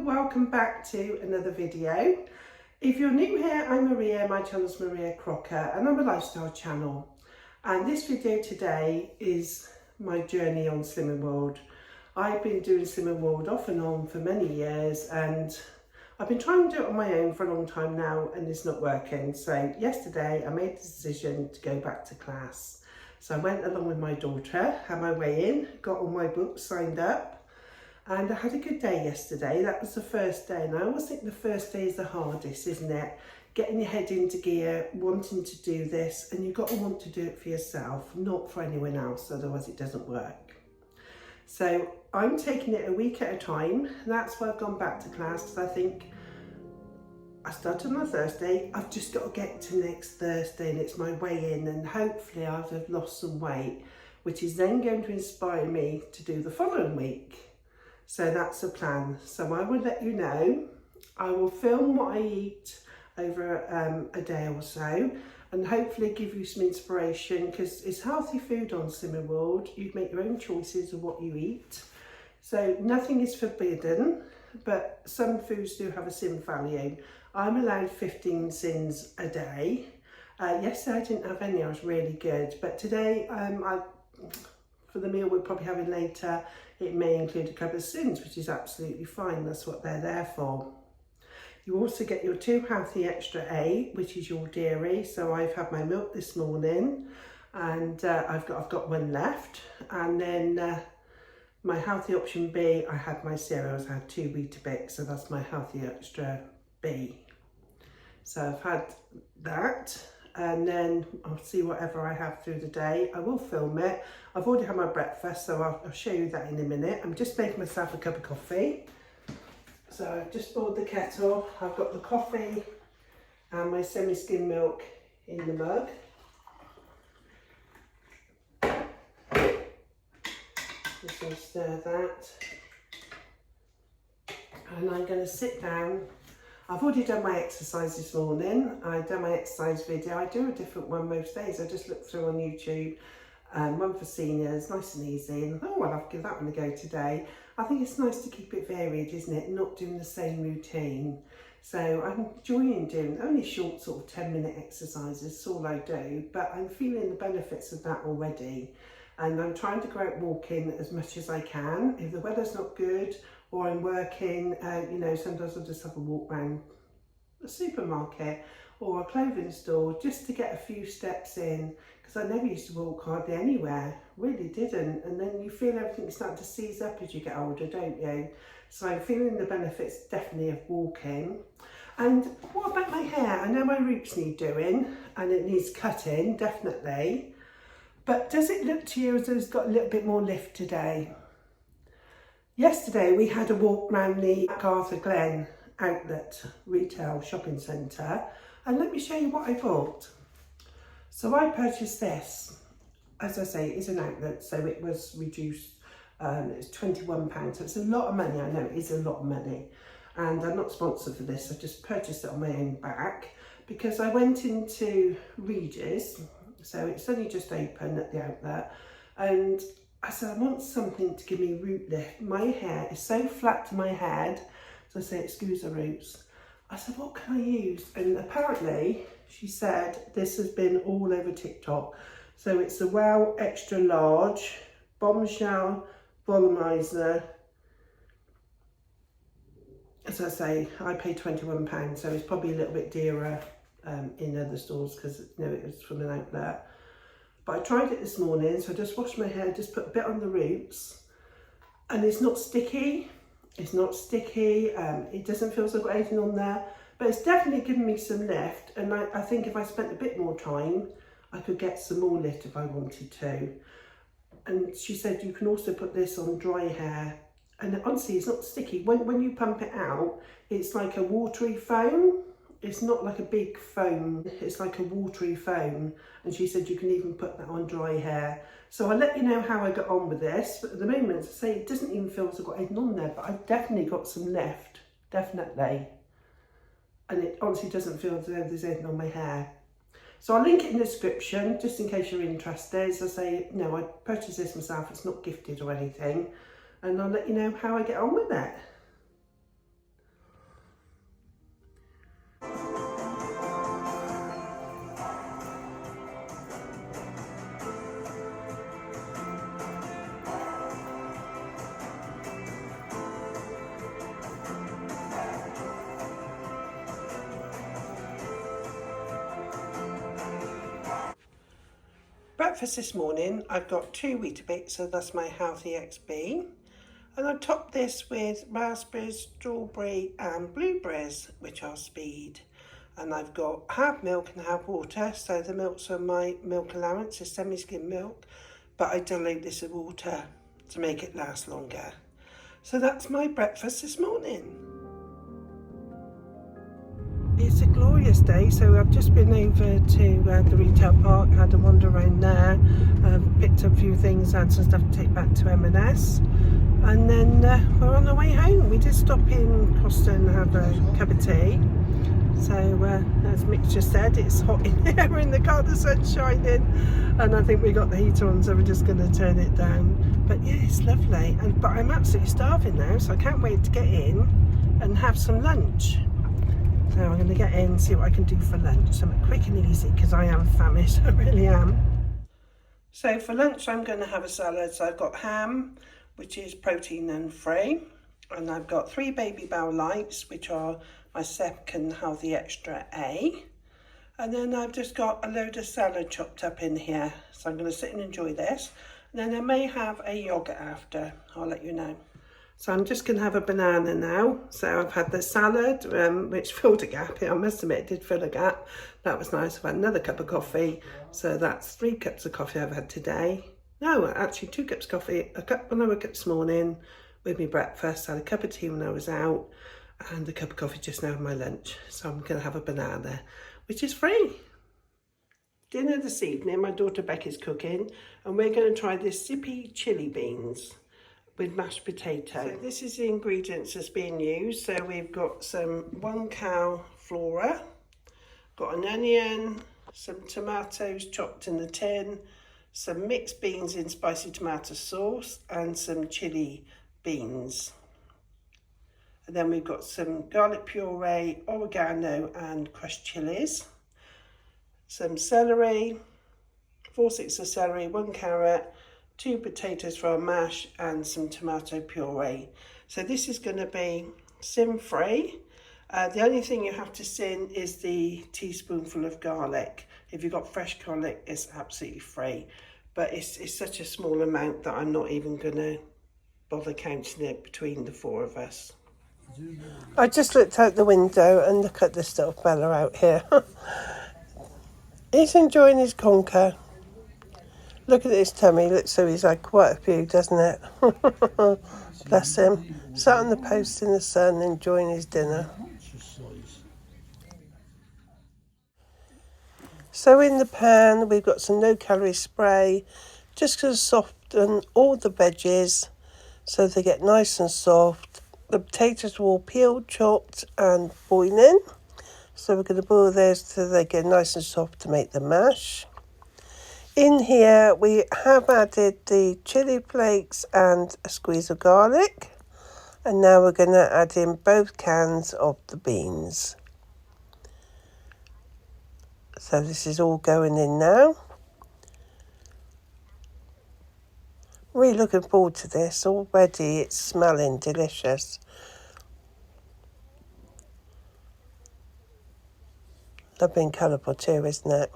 welcome back to another video. If you're new here, I'm Maria, my channel's Maria Crocker and I'm a lifestyle channel. And this video today is my journey on Slimming World. I've been doing Slimming World off and on for many years and I've been trying to do it on my own for a long time now and it's not working. So yesterday I made the decision to go back to class. So I went along with my daughter, had my way in, got all my books signed up. And I had a good day yesterday. That was the first day. And I always think the first day is the hardest, isn't it? Getting your head into gear, wanting to do this, and you've got to want to do it for yourself, not for anyone else, otherwise it doesn't work. So I'm taking it a week at a time. That's why I've gone back to class, because I think I started on a Thursday. I've just got to get to next Thursday and it's my way in, and hopefully I'll have lost some weight, which is then going to inspire me to do the following week. So that's the plan. So I will let you know. I will film what I eat over a day or so and hopefully give you some inspiration, because it's healthy food on Slimming World. You make your own choices of what you eat. So nothing is forbidden, but some foods do have a sin value. I'm allowed 15 sins a day. Yesterday I didn't have any, I was really good. But today, for the meal we're probably having later, it may include a couple of sins, which is absolutely fine. That's what they're there for. You also get your 2 healthy extra A, which is your dairy. So I've had my milk this morning and I've got one left. And then my healthy option B, I had my cereals. I had 2 Weetabix, so that's my healthy extra B. So I've had that. And then I'll see whatever I have through the day. I will film it. I've already had my breakfast, so I'll show you that in a minute. I'm just making myself a cup of coffee. So I've just boiled the kettle. I've got the coffee and my semi-skim milk in the mug. Just going to stir that. And I'm going to sit down. I've already done my exercise this morning. I've done my exercise video. I do a different one most days. I just look through on YouTube, one for seniors, nice and easy. And oh, well, I'll give that one a go today. I think it's nice to keep it varied, isn't it? Not doing the same routine. So I'm enjoying doing only short sort of 10-minute exercises. That's all I do, but I'm feeling the benefits of that already. And I'm trying to go out walking as much as I can. If the weather's not good, or I'm working, you know, sometimes I'll just have a walk around a supermarket or a clothing store just to get a few steps in, because I never used to walk hardly anywhere, really didn't. And then you feel everything starting to seize up as you get older, don't you? So I'm feeling the benefits definitely of walking. And what about my hair? I know my roots need doing and it needs cutting, definitely. But does it look to you as though it's got a little bit more lift today? Yesterday we had a walk around the Arthur Glen outlet retail shopping centre, and let me show you what I bought. So I purchased this. As I say, it's an outlet, so it was reduced. It's £21, so it's a lot of money. I know it is a lot of money, and I'm not sponsored for this. I just purchased it on my own back because I went into Regis, so it's only just open at the outlet, and I said, I want something to give me root lift. My hair is so flat to my head, so I say, excuse the roots. I said, what can I use? And apparently, she said, this has been all over TikTok. So it's a Well Extra Large Bombshell Volumiser. As I say, I paid £21, so it's probably a little bit dearer in other stores because, you know, it was from an outlet. But I tried it this morning, so I just washed my hair, just put a bit on the roots, and it's not sticky. It's not sticky. It doesn't feel as though I've got anything on there, but it's definitely given me some lift. And I think if I spent a bit more time, I could get some more lift if I wanted to. And she said you can also put this on dry hair, and honestly, it's not sticky. When you pump it out, it's like a watery foam. It's not like a big foam, it's like a watery foam. And she said you can even put that on dry hair. So I'll let you know how I got on with this. But at the moment, as I say, it doesn't even feel as I've got anything on there, but I've definitely got some lift, definitely. And it honestly doesn't feel as though there's anything on my hair. So I'll link it in the description, just in case you're interested. As I say, no, I purchased this myself, it's not gifted or anything. And I'll let you know how I get on with it. breakfast this morning, I've got 2 Weetabix, so that's my healthy XB. And I've topped this with raspberries, strawberry and blueberries, which are speed. And I've got half milk and half water, so the milk's on my milk allowance, is semi-skim milk, but I dilute this with water to make it last longer. So that's my breakfast this morning. It's a glorious day, so I've just been over to the retail park, had a wander around there, picked up a few things, had some stuff to take back to M&S, and then we're on our way home. We did stop in Costa and have a cup of tea. So as Mick just said, it's hot in here in the car, the sun's shining, and I think we got the heater on, so we're just going to turn it down. But yeah, it's lovely, but I'm absolutely starving now, so I can't wait to get in and have some lunch. So I'm going to get in, see what I can do for lunch, something quick and easy, because I am famished, I really am. So for lunch I'm going to have a salad. So I've got ham, which is protein and free, and I've got 3 Baby Bell Lights, which are my second healthy extra A, and then I've just got a load of salad chopped up in here, so I'm going to sit and enjoy this, and then I may have a yoghurt after. I'll let you know. So I'm just going to have a banana now. So I've had the salad, which filled a gap. I must admit, it did fill a gap. That was nice. I've had another cup of coffee. So that's 3 cups of coffee I've had today. No, actually 2 cups of coffee. A cup when I woke up this morning with my breakfast. I had a cup of tea when I was out, and a cup of coffee just now with my lunch. So I'm going to have a banana, which is free. Dinner this evening, my daughter Becky's cooking, and we're going to try this zippy chili beans with mashed potato. So this is the ingredients that's being used. So we've got some 1 cow flora, got an onion, some tomatoes chopped in the tin, some mixed beans in spicy tomato sauce, and some chili beans. And then we've got some garlic puree, oregano and crushed chilies, some celery, 4 sticks of celery, 1 carrot, 2 potatoes for a mash, and some tomato puree. So this is going to be sin free. The only thing you have to sin is the teaspoonful of garlic. If you've got fresh garlic, it's absolutely free, but it's such a small amount that I'm not even going to bother counting it between the 4 of us. I just looked out the window and look at this little fella out here. He's enjoying his conker. Look at his tummy, looks so he's had quite a few, doesn't it? Bless him. Sat on the post in the sun enjoying his dinner. So in the pan we've got some no-calorie spray, just to soften all the veggies so they get nice and soft. The potatoes are all peeled, chopped and boiling. So we're going to boil those till they get nice and soft to make the mash. In here we have added the chili flakes and a squeeze of garlic, and now we're going to add in both cans of the beans. So this is all going in now. Really looking forward to this. Already it's smelling delicious. Lovely and colourful too, isn't it?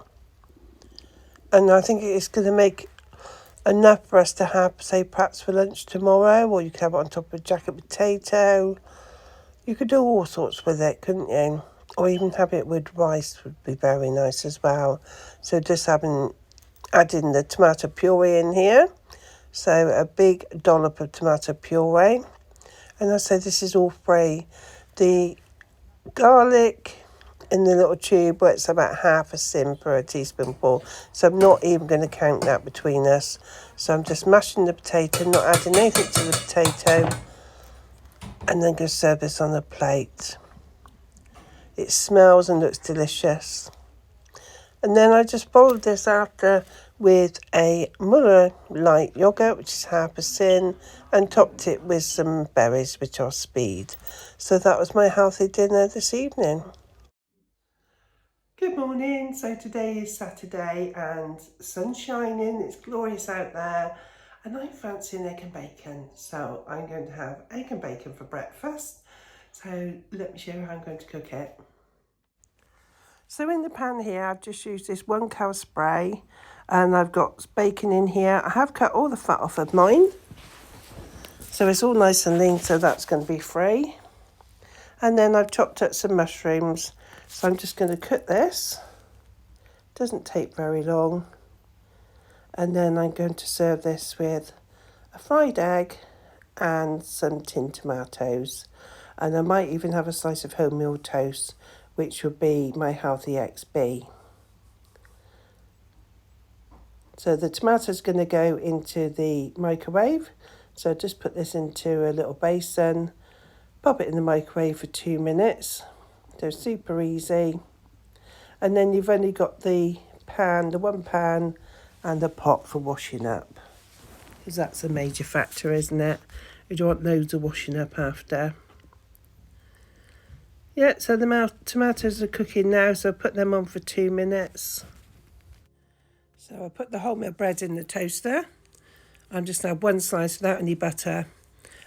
And I think it's going to make enough for us to have, say, perhaps for lunch tomorrow, or you could have it on top of a jacket potato. You could do all sorts with it, couldn't you? Or even have it with rice would be very nice as well. So just adding the tomato puree in here. So a big dollop of tomato puree. And I say this is all free. The garlic in the little tube, where it's about half a sim per a teaspoonful, so I'm not even going to count that between us. So I'm just mashing the potato, not adding anything to the potato, and then going to serve this on a plate. It smells and looks delicious. And then I just followed this after with a Muller light yogurt, which is half a sin, and topped it with some berries, which are speed. So that was my healthy dinner this evening. Good morning. So today is Saturday and the sun's shining, it's glorious out there, and I fancy an egg and bacon. So I'm going to have egg and bacon for breakfast. So let me show you how I'm going to cook it. So in the pan here I've just used this 1 cow spray, And I've got bacon in here. I have cut all the fat off of mine, so it's all nice and lean, so that's going to be free. And then I've chopped up some mushrooms, so I'm just going to cook this. Doesn't take very long. And then I'm going to serve this with a fried egg and some tinned tomatoes. And I might even have a slice of wholemeal toast, which would be my healthy XB. So the tomato's going to go into the microwave. So just put this into a little basin, pop it in the microwave for 2 minutes. So super easy. And then you've only got the one pan and a pot for washing up. Because that's a major factor, isn't it? You don't want loads of washing up after. Yeah, so the tomatoes are cooking now, so I'll put them on for 2 minutes. So I put the wholemeal bread in the toaster. I'm just going to have one slice without any butter.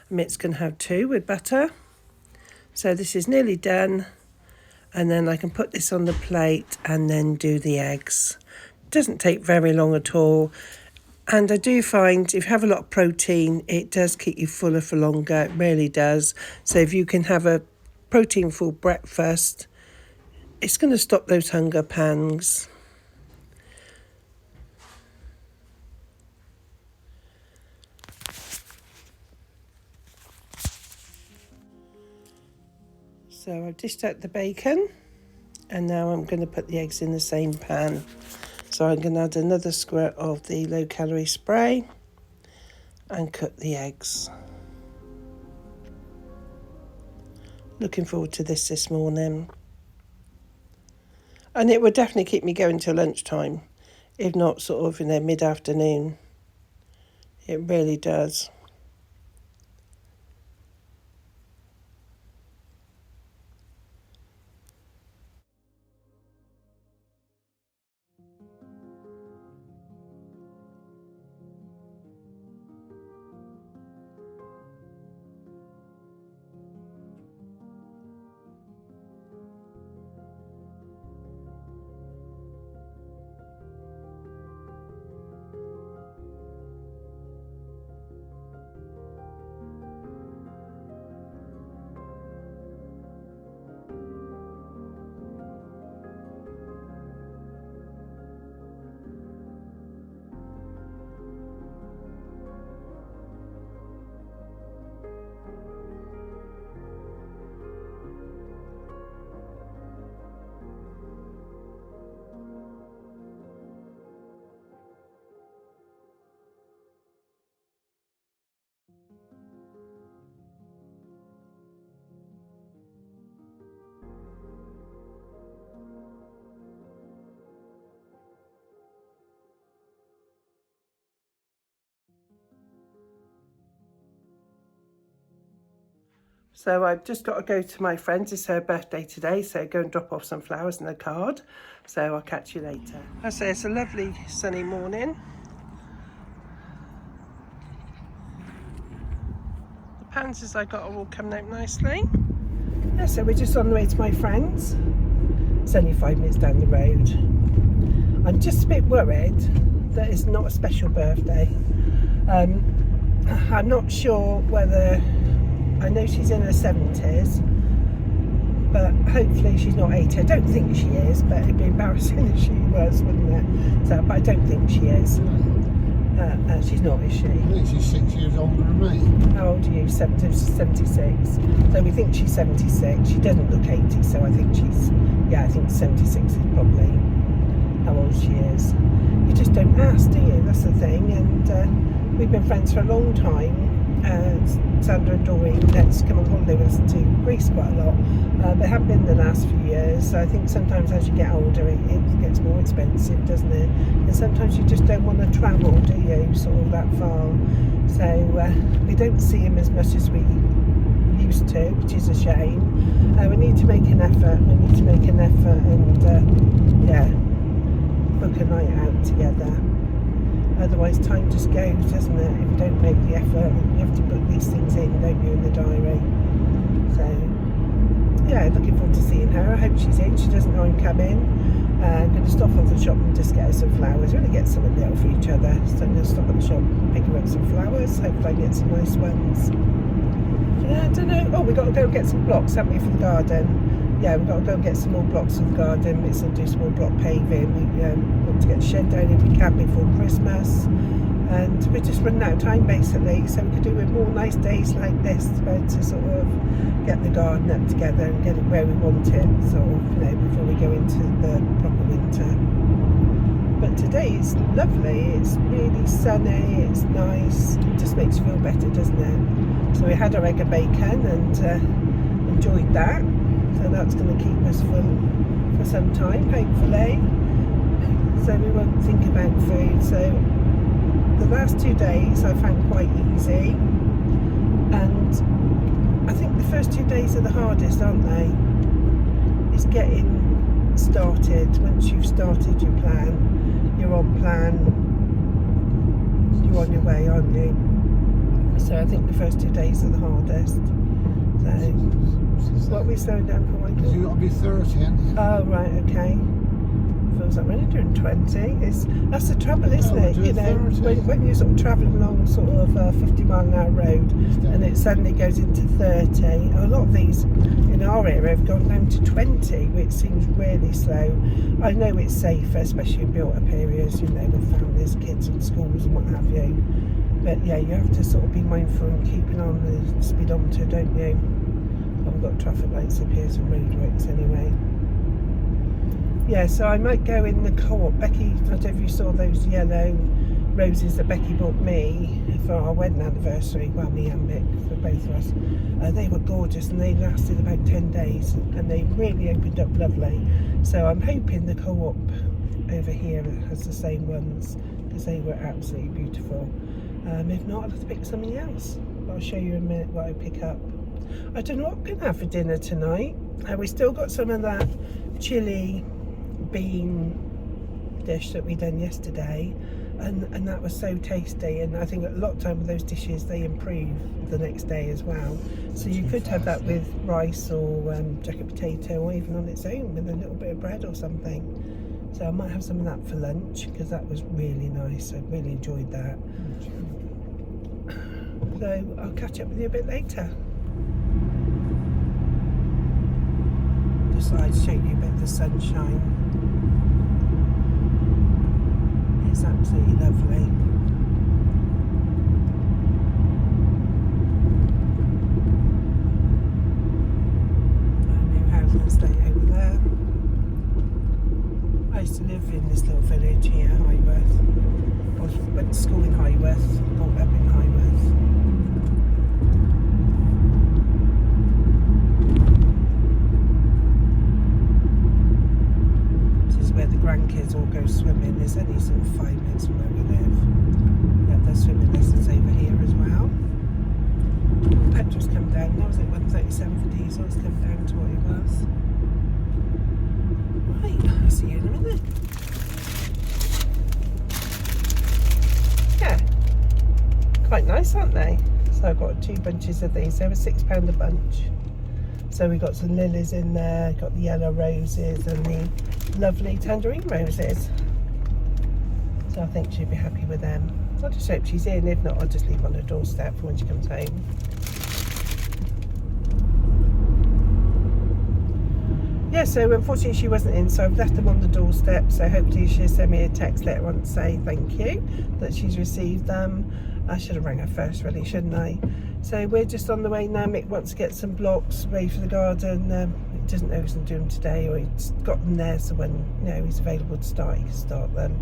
Mitt's going to have 2 with butter. So this is nearly done. And then I can put this on the plate and then do the eggs. Doesn't take very long at all. And I do find if you have a lot of protein, it does keep you fuller for longer. It really does. So if you can have a protein-full breakfast, it's going to stop those hunger pangs. So I've dished out the bacon, and now I'm going to put the eggs in the same pan. So I'm going to add another squirt of the low-calorie spray and cook the eggs. Looking forward to this morning. And it will definitely keep me going till lunchtime, if not sort of mid-afternoon. It really does. So I've just got to go to my friend's. It's her birthday today, so go and drop off some flowers and a card. So I'll catch you later. I say it's a lovely sunny morning. The pansies I got are all coming out nicely. Yeah, so we're just on the way to my friend's. It's only 5 minutes down the road. I'm just a bit worried that it's not a special birthday. I'm not sure whether... I know she's in her 70s, but hopefully she's not 80. I don't think she is, but it'd be embarrassing if she was, wouldn't it? So, but I don't think she is. She's not, is she? I think she's 6 years older than me. How old are you? 76. So we think she's 76. She doesn't look 80, so I think she's, I think 76 is probably how old she is. You just don't ask, do you? That's the thing. And we've been friends for a long time. Sandra and Doreen let's come on holiday with us to Greece quite a lot, but haven't been the last few years. So I think sometimes as you get older it gets more expensive, doesn't it? And sometimes you just don't want to travel, do you, sort of that far. So we don't see him as much as we used to, which is a shame. We need to make an effort and book a night out together. Otherwise time just goes, doesn't it? If you don't make the effort, you have to book these things in, don't you, in the diary. So, looking forward to seeing her. I hope she's in. She doesn't know I'm coming. I'm going to stop at the shop and just get her some flowers. We're going to get something little for each other. So I'm going to stop at the shop, pick her up some flowers. Hopefully I get some nice ones. Yeah, I don't know. Oh, we've got to go get some blocks, haven't we, for the garden? Yeah, we've got to go get some more blocks for the garden. We're going to do some more block paving. We want to get the shed down if we can before Christmas. And we're just running out of time basically, so we could do with more nice days like this to sort of get the garden up together and get it where we want it, sort of, you know, before we go into the proper winter. But today is lovely, it's really sunny, it's nice, it just makes you feel better, doesn't it? So we had our egg and bacon and enjoyed that, so that's going to keep us full for some time, hopefully. So we won't think about food. So the last 2 days I found quite easy, and I think the first 2 days are the hardest, aren't they? It's getting started. Once you've started your plan, you're on plan, you're on your way, aren't you? So I think the first 2 days are the hardest. So what are we slowing down for, Michael? Because you've got to be 30, haven't you? Oh right, okay. Feels like we're only doing 20. That's the trouble, isn't it? You know, when you're sort of travelling along sort of a 50-mile-an-hour road and it suddenly goes into 30. A lot of these in our area have gone down to 20, which seems really slow. I know it's safer, especially in built-up areas, you know, with families, kids and schools and what have you. But yeah, you have to sort of be mindful and keeping on the speedometer, don't you? Oh, we've got traffic lights up here, some roadworks anyway. Yeah, so I might go in the co-op. Becky, I don't know if you saw those yellow roses that Becky bought me for our wedding anniversary. Well, me and Mick, for both of us. They were gorgeous and they lasted about 10 days and they really opened up lovely. So I'm hoping the co-op over here has the same ones because they were absolutely beautiful. If not, I'll have to pick something else. I'll show you in a minute what I pick up. I don't know what we're going to have for dinner tonight. We still got some of that chili bean dish that we done yesterday, and that was so tasty, and I think a lot of time with those dishes they improve the next day as well. So you could have that with rice or jacket potato, or even on its own with a little bit of bread or something. So I might have some of that for lunch because that was really nice. I really enjoyed that. So I'll catch up with you a bit later. Just thought I'd show you a bit of the sunshine. It's absolutely lovely. Our new housing estate over there. I used to live in this little village here, Highworth. I went to school in Highworth, brought up in Highworth. Where the grandkids all go swimming. There's only sort of 5 minutes from where we live. Yeah, there's swimming lessons over here as well. Petrol's come down. That was at 137 for diesel. It's come down to what it was. Right, I'll see you in a minute. Yeah, quite nice, aren't they? So I've got 2 bunches of these. They were £6 a bunch. So we got some lilies in there, got the yellow roses and the lovely tangerine roses. So I think she'd be happy with them. I'll just hope she's in. If not, I'll just leave them on her doorstep for when she comes home. Yeah, so unfortunately she wasn't in, so I've left them on the doorstep. So hopefully she'll send me a text later on to say thank you that she's received them. I should have rang her first really, shouldn't I? So we're just on the way now. Mick wants to get some blocks ready for the garden. He doesn't know he's going to do them today, or he's got them there, so when he's available to start, he can start them.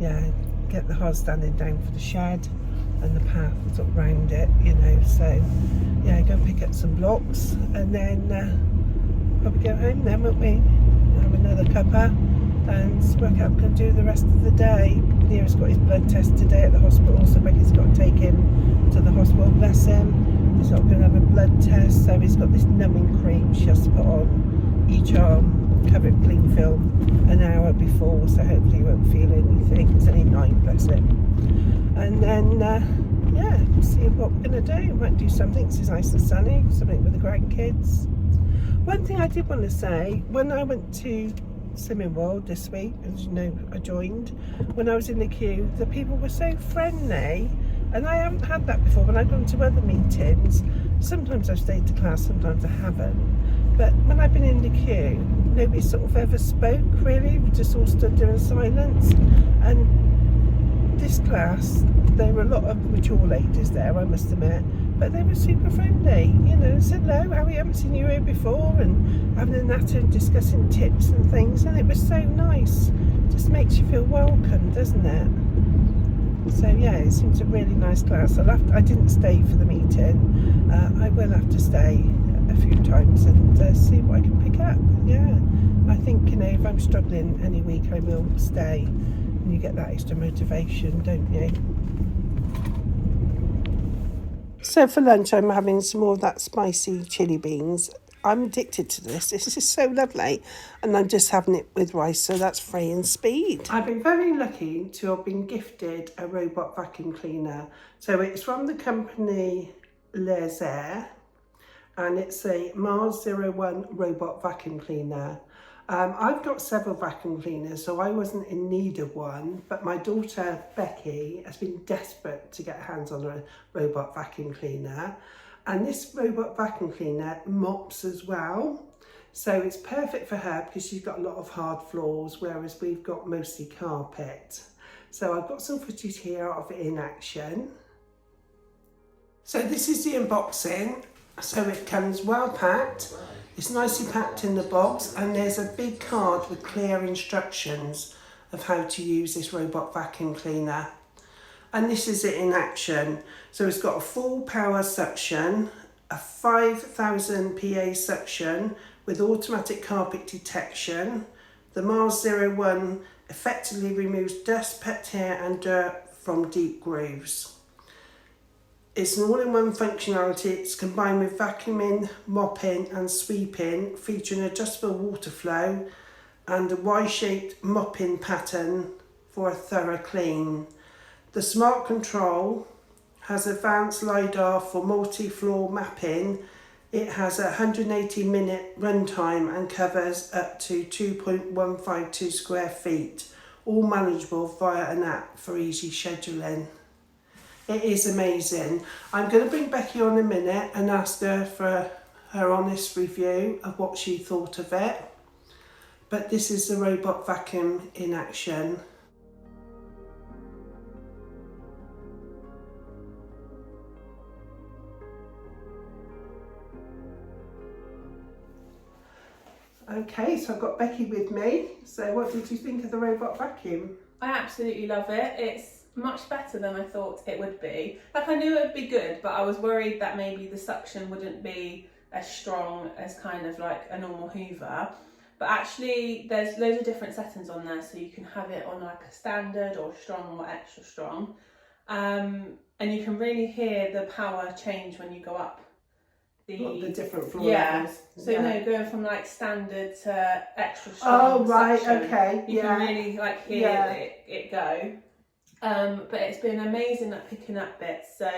Yeah, get the hard standing down for the shed and the path sort of round it, So yeah, go and pick up some blocks and then probably go home then, won't we? Have another cuppa and work out we're going to do the rest of the day. Neo's got his blood test today at the hospital, so Becky's got to take him to the hospital, bless him. He's not going to have a blood test, so he's got this numbing cream she has to put on each arm, cover it clean film an hour before, so hopefully he won't feel anything. It's only 9, bless him. And then yeah, see what we're going to do. Might do something, it's nice and sunny, something with the grandkids. One thing I did want to say, when I went to Slimming World this week, as you know, I joined. When I was in the queue, the people were so friendly, and I haven't had that before when I've gone to other meetings. Sometimes I've stayed to class, sometimes I haven't. But when I've been in the queue, nobody sort of ever spoke really, we just all stood there in silence. And this class, there were a lot of mature ladies there, I must admit, but they were super friendly, you know, said hello, how we haven't seen you here before, and having a natter and discussing tips and things, and it was so nice. Just makes you feel welcome, doesn't it? So yeah, it seems a really nice class. I didn't stay for the meeting. I will have to stay a few times and see what I can pick up. Yeah, I think, you know, if I'm struggling any week, I will stay. And you get that extra motivation, don't you? So for lunch, I'm having some more of that spicy chili beans. I'm addicted to this. This is so lovely. And I'm just having it with rice, so that's free and speed. I've been very lucky to have been gifted a robot vacuum cleaner. So it's from the company Laresar, and it's a Mars 01 robot vacuum cleaner. I've got several vacuum cleaners, so I wasn't in need of one, but my daughter Becky has been desperate to get her hands on a robot vacuum cleaner. And this robot vacuum cleaner mops as well. So it's perfect for her because she's got a lot of hard floors, whereas we've got mostly carpet. So I've got some footage here of it in action. So this is the unboxing. So it comes well packed. It's nicely packed in the box, and there's a big card with clear instructions of how to use this robot vacuum cleaner. And this is it in action. So it's got a full power suction, a 5000 PA suction with automatic carpet detection. The Mars 01 effectively removes dust, pet hair and dirt from deep grooves. It's an all-in-one functionality. It's combined with vacuuming, mopping and sweeping, featuring adjustable water flow and a Y-shaped mopping pattern for a thorough clean. The smart control has advanced LiDAR for multi-floor mapping. It has a 180-minute runtime and covers up to 2.152 square feet, all manageable via an app for easy scheduling. It is amazing. I'm going to bring Becky on in a minute and ask her for her honest review of what she thought of it. But this is the robot vacuum in action. Okay, so I've got Becky with me. So what did you think of the robot vacuum? I absolutely love it. It's much better than I thought it would be. Like, I knew it would be good, but I was worried that maybe the suction wouldn't be as strong as kind of like a normal Hoover. But actually there's loads of different settings on there, so you can have it on like a standard or strong or extra strong. And you can really hear the power change when you go up the different floor levels. So yeah. no, going from like standard to extra strong. Oh right, suction, okay. You can really like hear it go. But it's been amazing at picking up bits. So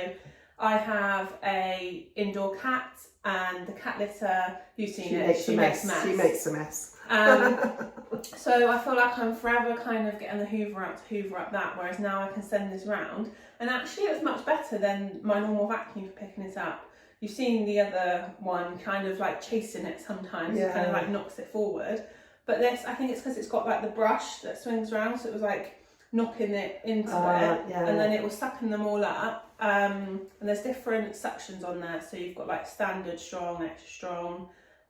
I have a indoor cat, and the cat litter, you've seen she makes a mess. She makes a mess. So I feel like I'm forever kind of getting the Hoover out to Hoover up that, whereas now I can send this round. And actually it was much better than my normal vacuum for picking it up. You've seen the other one kind of like chasing it sometimes, it kind of like knocks it forward. But this, I think it's because it's got like the brush that swings around, so it was like knocking it into it, and then it was sucking them all up. And there's different suctions on there, so you've got like standard, strong, extra strong.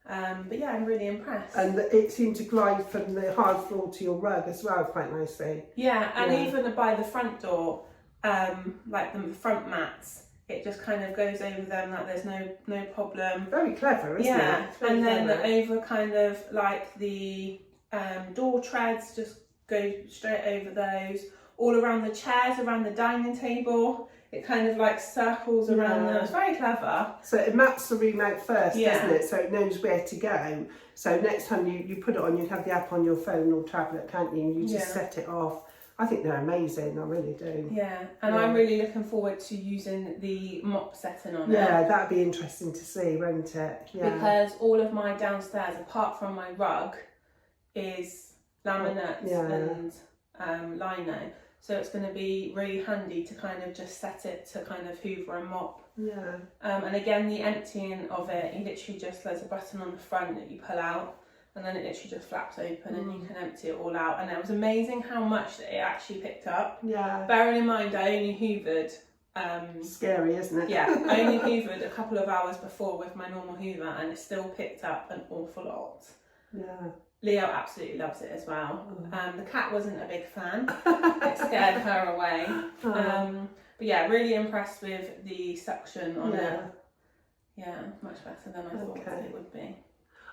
But yeah, I'm really impressed. And it seemed to glide from the hard floor to your rug as well, quite nicely. Yeah, and even by the front door, like the front mats, it just kind of goes over them like there's no problem. Very clever, isn't it? Yeah, and then over kind of like the door treads, just go straight over those. All around the chairs, around the dining table, it kind of like circles around them. It's very clever. So it maps the room out first, doesn't it? So it knows where to go. So next time you put it on, you have the app on your phone or tablet, can't you? And you just set it off. I think they're amazing, I really do. Yeah, and I'm really looking forward to using the mop setting on it. Yeah, that'd be interesting to see, won't it? Yeah. Because all of my downstairs, apart from my rug, is laminate Yeah. and lino. So it's going to be really handy to kind of just set it to kind of hoover and mop. Yeah. And again, the emptying of it, you literally just, there's a button on the front that you pull out, and then it literally just flaps open and you can empty it all out. And it was amazing how much that it actually picked up. Yeah. Bearing in mind, I only hoovered. Scary, isn't it? Yeah, I only hoovered a couple of hours before with my normal hoover, and it still picked up an awful lot. Yeah. Leo absolutely loves it as well. The cat wasn't a big fan. It scared her away. But yeah, really impressed with the suction on it. Yeah, much better than I thought it would be.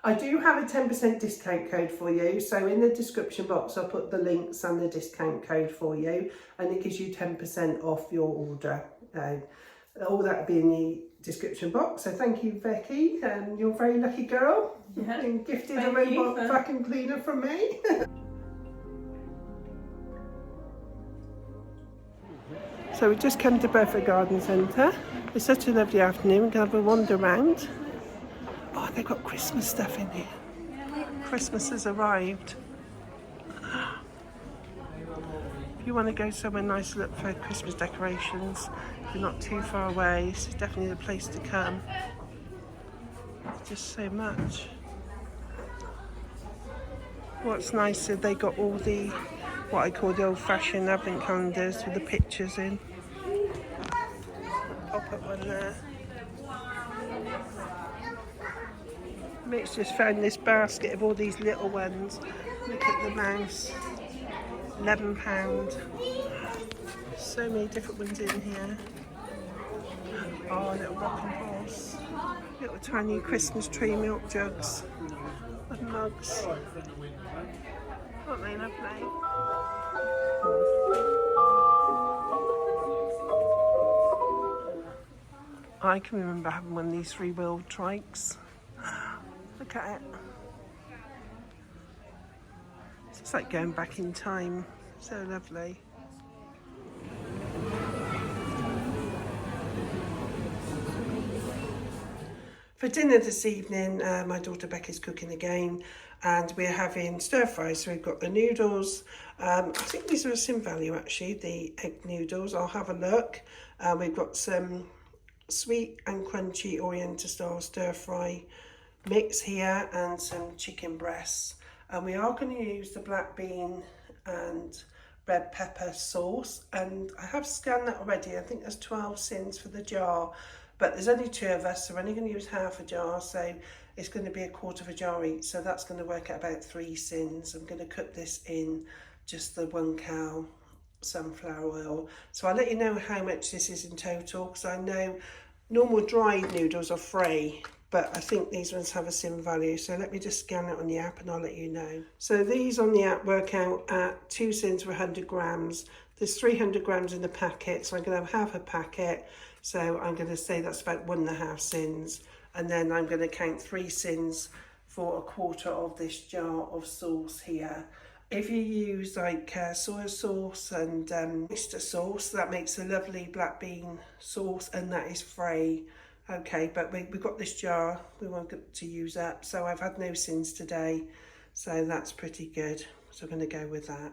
I do have a 10% discount code for you. So in the description box, I'll put the links and the discount code for you, and it gives you 10% off your order. All that will be in the description box. So thank you, Becky. You're a very lucky girl. Yeah. And gifted a robot vacuum cleaner from me. So we've just come to Burford Garden Centre. It's such a lovely afternoon. We're going to have a wander around. Oh, they've got Christmas stuff in here. Christmas has arrived. If you want to go somewhere nice to look for Christmas decorations, if you're not too far away, this is definitely the place to come. There's just so much. What's nice is they got all the, what I call the old-fashioned advent calendars with the pictures in. Pop up one there. Mitch just found this basket of all these little ones. Look at the mouse. £11. So many different ones in here. Oh, a little rocking horse. Little tiny Christmas tree milk jugs and mugs. Aren't they lovely? I can remember having one of these 3-wheeled trikes. Look at it. It's like going back in time. So lovely. For dinner this evening, my daughter Becky's cooking again, and we're having stir fries. So we've got the noodles. I think these are a sim value actually, the egg noodles. I'll have a look. We've got some sweet and crunchy Oriental style stir fry mix here and some chicken breasts. And we are going to use the black bean and red pepper sauce, and I have scanned that already. I think there's 12 cents for the jar, but there's only 2 of us, so we're only going to use half a jar, so it's going to be a quarter of a jar each, so that's going to work out about 3 cents. I'm going to cook this in just the 1 cow sunflower oil. So I'll let you know how much this is in total, because I know normal dried noodles are free, but I think these ones have a sim value. So let me just scan it on the app and I'll let you know. So these on the app work out at 2 cents for 100 grams. There's 300 grams in the packet, so I'm going to have half a packet. So I'm going to say that's about 1.5 cents. And then I'm going to count 3 cents for a quarter of this jar of sauce here. If you use like soy sauce and oyster sauce, that makes a lovely black bean sauce, and that is free. Okay, but we've got this jar we want to use up, so I've had no sins today, so that's pretty good. So I'm going to go with that.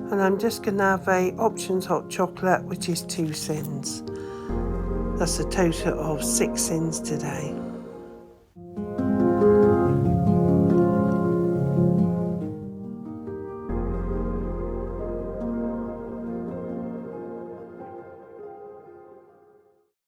And I'm just going to have a options hot chocolate, which is 2 cents. That's a total of 6 cents today.